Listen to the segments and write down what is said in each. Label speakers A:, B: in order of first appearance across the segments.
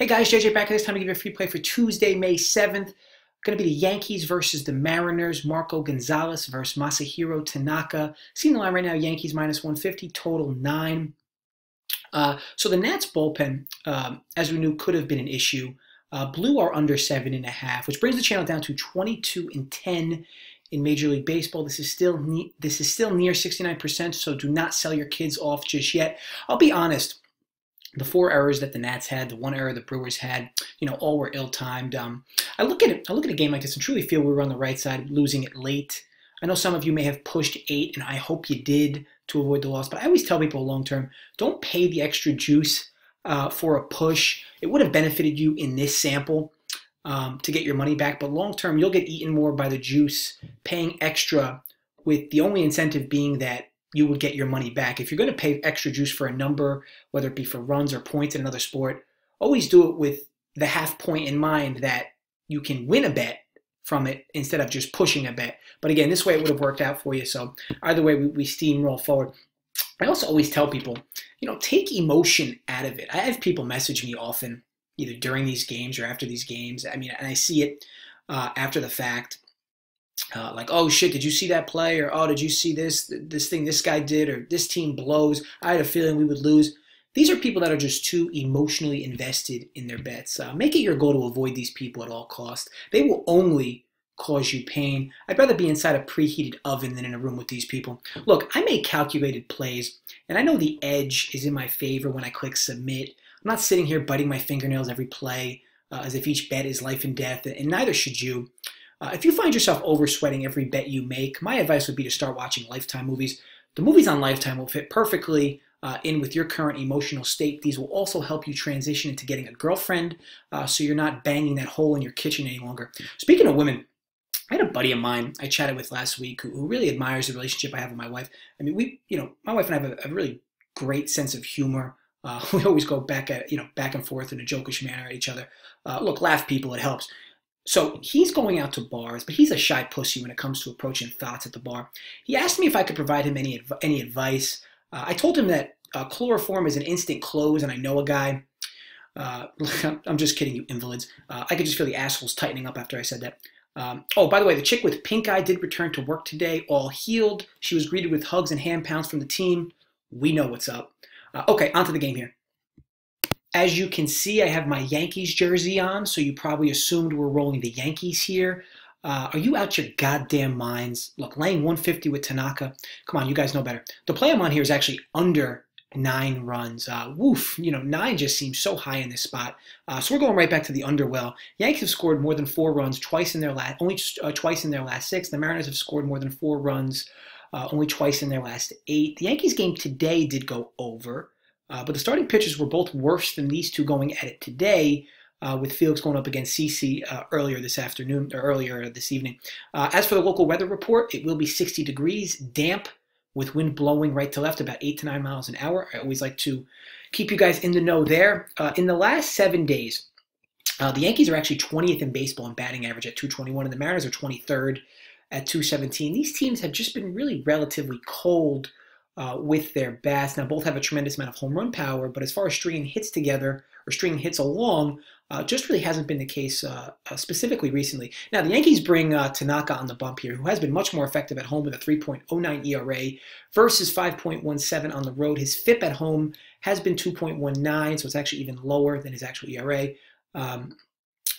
A: Hey guys, JJ back at this time to give you a free play for Tuesday, May 7th. Going to be the Yankees versus the Mariners. Marco Gonzales versus Masahiro Tanaka. Seeing the line right now, Yankees minus 150, total 9. So the Nats bullpen, as we knew, could have been an issue. Blew our under 7.5, which brings the channel down to 22-10 in Major League Baseball. This is still near 69%, so do not sell your kids off just yet. I'll be honest. The 4 errors that the Nats had, the 1 error the Brewers had, all were ill-timed. I look at a game like this and truly feel we were on the right side, losing it late. I know some of you may have pushed 8, and I hope you did to avoid the loss. But I always tell people long-term, don't pay the extra juice for a push. It would have benefited you in this sample to get your money back. But long-term, you'll get eaten more by the juice, paying extra with the only incentive being that you would get your money back. If you're going to pay extra juice for a number, whether it be for runs or points in another sport, always do it with the half point in mind that you can win a bet from it instead of just pushing a bet. But again, this way it would have worked out for you. So either way, we steamroll forward. I also always tell people, take emotion out of it. I have people message me often, either during these games or after these games. And I see it after the fact. Like, oh shit, did you see that play? Or, oh, did you see this thing this guy did? Or this team blows. I had a feeling we would lose. These are people that are just too emotionally invested in their bets. Make it your goal to avoid these people at all costs. They will only cause you pain. I'd rather be inside a preheated oven than in a room with these people. Look, I make calculated plays, and I know the edge is in my favor when I click submit. I'm not sitting here biting my fingernails every play as if each bet is life and death, and neither should you. If you find yourself oversweating every bet you make, my advice would be to start watching Lifetime movies. The movies on Lifetime will fit perfectly in with your current emotional state. These will also help you transition into getting a girlfriend so you're not banging that hole in your kitchen any longer. Speaking of women, I had a buddy of mine I chatted with last week who really admires the relationship I have with my wife. My wife and I have a really great sense of humor. We always go back and forth in a jokish manner at each other. Look, laugh people, it helps. So he's going out to bars, but he's a shy pussy when it comes to approaching thoughts at the bar. He asked me if I could provide him any advice. I told him that chloroform is an instant close, and I know a guy. I'm just kidding, you invalids. I could just feel the assholes tightening up after I said that. Oh, by the way, the chick with pink eye did return to work today, all healed. She was greeted with hugs and hand pounds from the team. We know what's up. Okay, on to the game here. As you can see, I have my Yankees jersey on, so you probably assumed we're rolling the Yankees here. Are you out your goddamn minds? Look, laying 150 with Tanaka. Come on, you guys know better. The play I'm on here is actually under 9 runs. 9 just seems so high in this spot. So we're going right back to the under well. Yankees have scored more than 4 runs twice in their twice in their last 6. The Mariners have scored more than 4 runs only twice in their last 8. The Yankees game today did go over. But the starting pitchers were both worse than these two going at it today, with Felix going up against CC earlier this evening. As for the local weather report, it will be 60 degrees, damp, with wind blowing right to left about 8 to 9 miles an hour. I always like to keep you guys in the know there. In the last 7 days, the Yankees are actually 20th in baseball in batting average at 221, and the Mariners are 23rd at 217. These teams have just been really relatively cold with their bats. Now, both have a tremendous amount of home run power, but as far as stringing hits together or stringing hits along, just really hasn't been the case specifically recently. Now, the Yankees bring Tanaka on the bump here, who has been much more effective at home with a 3.09 ERA versus 5.17 on the road. His FIP at home has been 2.19, so it's actually even lower than his actual ERA.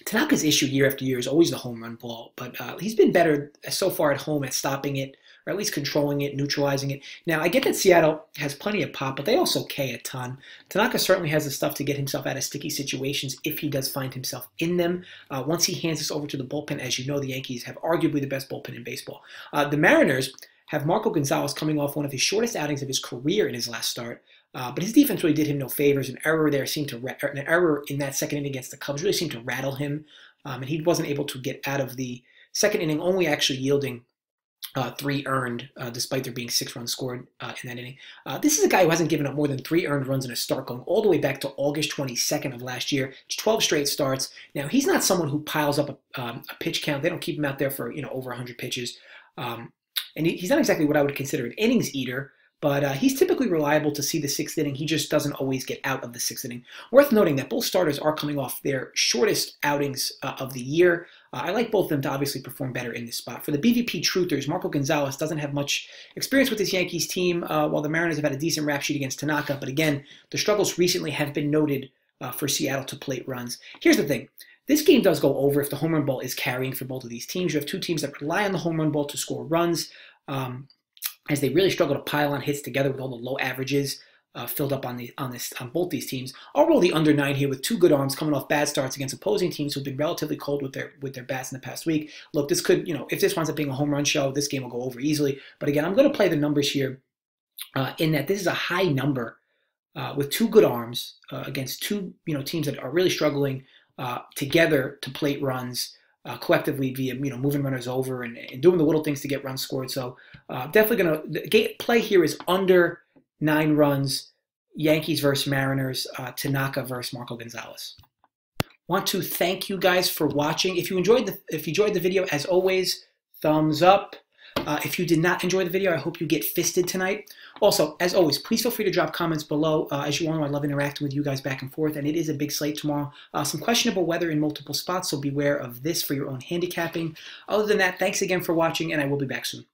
A: Tanaka's issue year after year is always the home run ball, but he's been better so far at home at stopping it, or at least controlling it, neutralizing it. Now, I get that Seattle has plenty of pop, but they also K a ton. Tanaka certainly has the stuff to get himself out of sticky situations if he does find himself in them. Once he hands this over to the bullpen, as you know, the Yankees have arguably the best bullpen in baseball. The Mariners have Marco Gonzales coming off one of his shortest outings of his career in his last start. But his defense really did him no favors. An error in that second inning against the Cubs really seemed to rattle him, and he wasn't able to get out of the second inning, only actually yielding 3 earned, despite there being 6 runs scored in that inning. This is a guy who hasn't given up more than 3 earned runs in a start going all the way back to August 22nd of last year. It's 12 straight starts. Now, he's not someone who piles up a pitch count. They don't keep him out there for over 100 pitches. And he's not exactly what I would consider an innings eater, but he's typically reliable to see the sixth inning. He just doesn't always get out of the sixth inning. Worth noting that both starters are coming off their shortest outings of the year. I like both of them to obviously perform better in this spot. For the BVP truthers, Marco Gonzales doesn't have much experience with this Yankees team, while the Mariners have had a decent rap sheet against Tanaka. But again, the struggles recently have been noted for Seattle to plate runs. Here's the thing. This game does go over if the home run ball is carrying for both of these teams. You have two teams that rely on the home run ball to score runs, as they really struggle to pile on hits together with all the low averages filled up on both these teams. I'll roll the under 9 here with two good arms coming off bad starts against opposing teams who've been relatively cold with their bats in the past week. Look, this could, if this winds up being a home run show, this game will go over easily. But again, I'm going to play the numbers here in that this is a high number with two good arms against two teams that are really struggling together to plate runs. Collectively via moving runners over and doing the little things to get runs scored. So definitely the play here is under 9 runs. Yankees versus Mariners. Tanaka versus Marco Gonzales. Want to thank you guys for watching. If you enjoyed the video, as always, thumbs up. If you did not enjoy the video, I hope you get fisted tonight. Also, as always, please feel free to drop comments below. As you all know, I love interacting with you guys back and forth, and it is a big slate tomorrow. Some questionable weather in multiple spots, so beware of this for your own handicapping. Other than that, thanks again for watching, and I will be back soon.